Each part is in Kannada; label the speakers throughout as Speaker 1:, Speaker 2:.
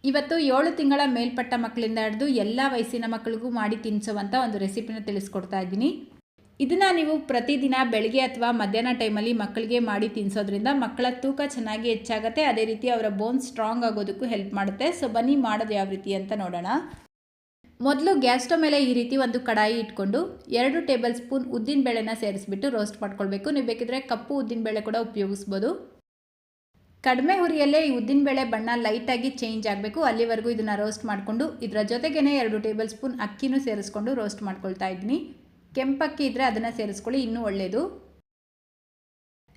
Speaker 1: ಇವತ್ತು 7 ತಿಂಗಳ ಮೇಲ್ಪಟ್ಟ ಮಕ್ಕಳಿಂದ ಹಿಡಿದು ಎಲ್ಲ ವಯಸ್ಸಿನ ಮಕ್ಕಳಿಗೂ ಮಾಡಿ ತಿನ್ನಿಸುವಂಥ ಒಂದು ರೆಸಿಪಿನ ತಿಳಿಸ್ಕೊಡ್ತಾ ಇದ್ದೀನಿ. ಇದನ್ನು ನೀವು ಪ್ರತಿದಿನ ಬೆಳಗ್ಗೆ ಅಥವಾ ಮಧ್ಯಾಹ್ನ ಟೈಮಲ್ಲಿ ಮಕ್ಕಳಿಗೆ ಮಾಡಿ ತಿನ್ನಿಸೋದ್ರಿಂದ ಮಕ್ಕಳ ತೂಕ ಚೆನ್ನಾಗಿ ಹೆಚ್ಚಾಗುತ್ತೆ. ಅದೇ ರೀತಿ ಅವರ ಬೋನ್ ಸ್ಟ್ರಾಂಗ್ ಆಗೋದಕ್ಕೂ ಹೆಲ್ಪ್ ಮಾಡುತ್ತೆ. ಸೊ ಬನ್ನಿ ಮಾಡೋದು ಯಾವ ರೀತಿ ಅಂತ ನೋಡೋಣ. ಮೊದಲು ಗ್ಯಾಸ್ ಸ್ಟವ್ ಮೇಲೆ ಈ ರೀತಿ ಒಂದು ಕಡಾಯಿ ಇಟ್ಕೊಂಡು 2 ಟೇಬಲ್ ಸ್ಪೂನ್ ಉದ್ದಿನ ಬೇಳೆನ ಸೇರಿಸ್ಬಿಟ್ಟು ರೋಸ್ಟ್ ಮಾಡ್ಕೊಳ್ಬೇಕು. ನೀವು ಬೇಕಿದ್ರೆ ಕಪ್ಪು ಉದ್ದಿನ ಬೇಳೆ ಕೂಡ ಉಪಯೋಗಿಸ್ಬೋದು. ಕಡಿಮೆ ಹುರಿಯಲ್ಲೇ ಈ ಉದ್ದಿನಬೇಳೆ ಬಣ್ಣ ಲೈಟಾಗಿ ಚೇಂಜ್ ಆಗಬೇಕು, ಅಲ್ಲಿವರೆಗೂ ಇದನ್ನು ರೋಸ್ಟ್ ಮಾಡಿಕೊಂಡು ಇದರ ಜೊತೆಗೇ 2 ಟೇಬಲ್ ಸ್ಪೂನ್ ಅಕ್ಕಿನೂ ಸೇರಿಸ್ಕೊಂಡು ರೋಸ್ಟ್ ಮಾಡ್ಕೊಳ್ತಾ ಇದ್ದೀನಿ. ಕೆಂಪಕ್ಕಿ ಇದ್ದರೆ ಅದನ್ನು ಸೇರಿಸ್ಕೊಳ್ಳಿ, ಇನ್ನೂ ಒಳ್ಳೆಯದು.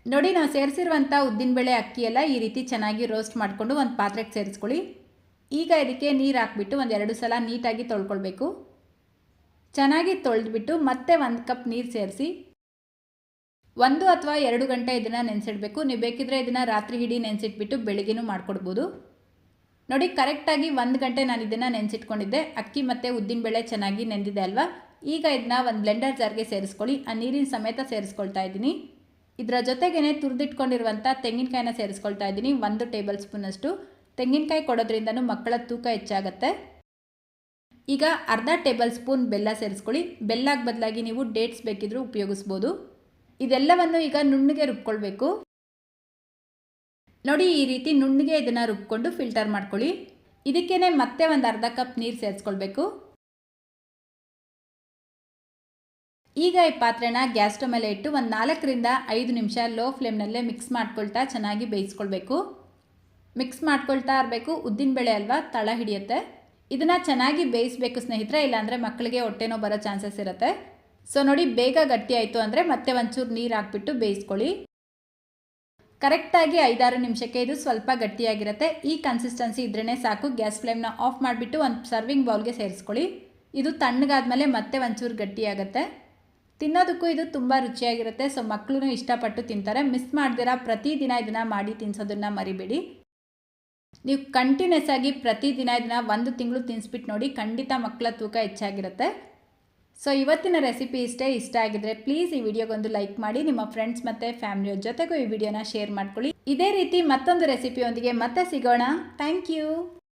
Speaker 1: ನೋಡಿ, ನಾವು ಸೇರಿಸಿರುವಂಥ ಉದ್ದಿನಬೇಳೆ ಅಕ್ಕಿ ಎಲ್ಲ ಈ ರೀತಿ ಚೆನ್ನಾಗಿ ರೋಸ್ಟ್ ಮಾಡಿಕೊಂಡು ಒಂದು ಪಾತ್ರೆಗೆ ಸೇರಿಸ್ಕೊಳ್ಳಿ. ಈಗ ಇದಕ್ಕೆ ನೀರು ಹಾಕ್ಬಿಟ್ಟು 2 ಸಲ ನೀಟಾಗಿ ತೊಳ್ಕೊಳ್ಬೇಕು. ಚೆನ್ನಾಗಿ ತೊಳೆದ್ಬಿಟ್ಟು ಮತ್ತೆ 1 ಕಪ್ ನೀರು ಸೇರಿಸಿ 1 ಅಥವಾ 2 ಗಂಟೆ ಇದನ್ನು ನೆನೆಸಿಡಬೇಕು. ನೀವು ಬೇಕಿದ್ರೆ ಇದನ್ನು ರಾತ್ರಿ ಇಡೀ ನೆನೆಸಿಟ್ಬಿಟ್ಟು ಬೆಳಗ್ಗೆನೂ ಮಾಡ್ಕೊಡ್ಬೋದು. ನೋಡಿ, ಕರೆಕ್ಟಾಗಿ 1 ಗಂಟೆ ನಾನು ಇದನ್ನು ನೆನೆಸಿಟ್ಕೊಂಡಿದ್ದೆ. ಅಕ್ಕಿ ಮತ್ತು ಉದ್ದಿನಬೇಳೆ ಚೆನ್ನಾಗಿ ನೆಂದಿದೆ ಅಲ್ವಾ. ಈಗ ಇದನ್ನ ಒಂದು ಬ್ಲೆಂಡರ್ ಜಾರ್ಗೆ ಸೇರಿಸ್ಕೊಳ್ಳಿ. ಆ ನೀರಿನ ಸಮೇತ ಸೇರಿಸ್ಕೊಳ್ತಾ ಇದ್ದೀನಿ. ಇದರ ಜೊತೆಗೇ ತುರಿದಿಟ್ಕೊಂಡಿರುವಂಥ ತೆಂಗಿನಕಾಯಿನ ಸೇರಿಸ್ಕೊಳ್ತಾ ಇದ್ದೀನಿ. 1 ಟೇಬಲ್ ಸ್ಪೂನಷ್ಟು. ತೆಂಗಿನಕಾಯಿ ಕೊಡೋದ್ರಿಂದನೂ ಮಕ್ಕಳ ತೂಕ ಹೆಚ್ಚಾಗುತ್ತೆ. ಈಗ ಅರ್ಧ ಟೇಬಲ್ ಸ್ಪೂನ್ ಬೆಲ್ಲ ಸೇರಿಸ್ಕೊಳ್ಳಿ. ಬೆಲ್ಲಕ್ಕೆ ಬದಲಾಗಿ ನೀವು ಡೇಟ್ಸ್ ಬೇಕಿದ್ರೂ ಉಪಯೋಗಿಸ್ಬೋದು. ಇದೆಲ್ಲವನ್ನು ಈಗ ನುಣ್ಣಗೆ ರುಬ್ಕೊಳ್ಬೇಕು. ನೋಡಿ, ಈ ರೀತಿ ನುಣ್ಣಗೆ ಇದನ್ನು ರುಬ್ಕೊಂಡು ಫಿಲ್ಟರ್ ಮಾಡ್ಕೊಳ್ಳಿ. ಇದಕ್ಕೇನೆ ಮತ್ತೆ ಒಂದು ಅರ್ಧ ಕಪ್ ನೀರು ಸೇರಿಸ್ಕೊಳ್ಬೇಕು. ಈಗ ಈ ಪಾತ್ರೆನ ಗ್ಯಾಸ್ ಸ್ಟವ್ ಮೇಲೆ ಇಟ್ಟು 4 ರಿಂದ 5 ನಿಮಿಷ ಲೋ ಫ್ಲೇಮ್ನಲ್ಲೇ ಮಿಕ್ಸ್ ಮಾಡ್ಕೊಳ್ತಾ ಚೆನ್ನಾಗಿ ಬೇಯಿಸ್ಕೊಳ್ಬೇಕು. ಮಿಕ್ಸ್ ಮಾಡ್ಕೊಳ್ತಾ ಇರಬೇಕು. ಉದ್ದಿನಬೇಳೆ ಅಲ್ವಾ, ತಳ ಹಿಡಿಯುತ್ತೆ. ಇದನ್ನು ಚೆನ್ನಾಗಿ ಬೇಯಿಸಬೇಕು ಸ್ನೇಹಿತರೆ, ಇಲ್ಲಾಂದರೆ ಮಕ್ಕಳಿಗೆ ಹೊಟ್ಟೆನೋ ಬರೋ ಚಾನ್ಸಸ್ ಇರುತ್ತೆ. ಸೊ ನೋಡಿ, ಬೇಗ ಗಟ್ಟಿ ಆಯಿತು ಅಂದರೆ ಮತ್ತೆ ಒಂಚೂರು ನೀರು ಹಾಕ್ಬಿಟ್ಟು ಬೇಯಿಸ್ಕೊಳ್ಳಿ. ಕರೆಕ್ಟಾಗಿ 5-6 ನಿಮಿಷಕ್ಕೆ ಇದು ಸ್ವಲ್ಪ ಗಟ್ಟಿಯಾಗಿರುತ್ತೆ. ಈ ಕನ್ಸಿಸ್ಟೆನ್ಸಿ ಇದ್ರೇ ಸಾಕು. ಗ್ಯಾಸ್ ಫ್ಲೇಮ್ನ ಆಫ್ ಮಾಡಿಬಿಟ್ಟು ಒಂದು ಸರ್ವಿಂಗ್ ಬೌಲ್ಗೆ ಸೇರಿಸ್ಕೊಳ್ಳಿ. ಇದು ತಣ್ಣಗಾದ್ಮೇಲೆ ಮತ್ತೆ ಒಂಚೂರು ಗಟ್ಟಿಯಾಗುತ್ತೆ. ತಿನ್ನೋದಕ್ಕೂ ಇದು ತುಂಬ ರುಚಿಯಾಗಿರುತ್ತೆ. ಸೊ ಮಕ್ಕಳು ಇಷ್ಟಪಟ್ಟು ತಿಂತಾರೆ. ಮಿಸ್ ಮಾಡ್ದಿರಾ ಪ್ರತಿದಿನ ಇದನ್ನು ಮಾಡಿ ತಿನ್ನಿಸೋದನ್ನು ಮರಿಬೇಡಿ. ನೀವು ಕಂಟಿನ್ಯೂಸ್ ಆಗಿ ಪ್ರತಿದಿನ ಇದನ್ನು 1 ತಿಂಗಳು ತಿನ್ನಿಸ್ಬಿಟ್ಟು ನೋಡಿ, ಖಂಡಿತ ಮಕ್ಕಳ ತೂಕ ಹೆಚ್ಚಾಗಿರುತ್ತೆ. ಸೊ ಇವತ್ತಿನ ರೆಸಿಪಿ ಇಷ್ಟ ಆಗಿದ್ರೆ ಪ್ಲೀಸ್ ಈ ವಿಡಿಯೋಗೊಂದು ಲೈಕ್ ಮಾಡಿ. ನಿಮ್ಮ ಫ್ರೆಂಡ್ಸ್ ಮತ್ತು ಫ್ಯಾಮಿಲಿಯವ್ರ ಜೊತೆಗೂ ಈ ವಿಡಿಯೋನ ಶೇರ್ ಮಾಡ್ಕೊಳ್ಳಿ. ಇದೇ ರೀತಿ ಮತ್ತೊಂದು ರೆಸಿಪಿಯೊಂದಿಗೆ ಮತ್ತೆ ಸಿಗೋಣ. Thank you.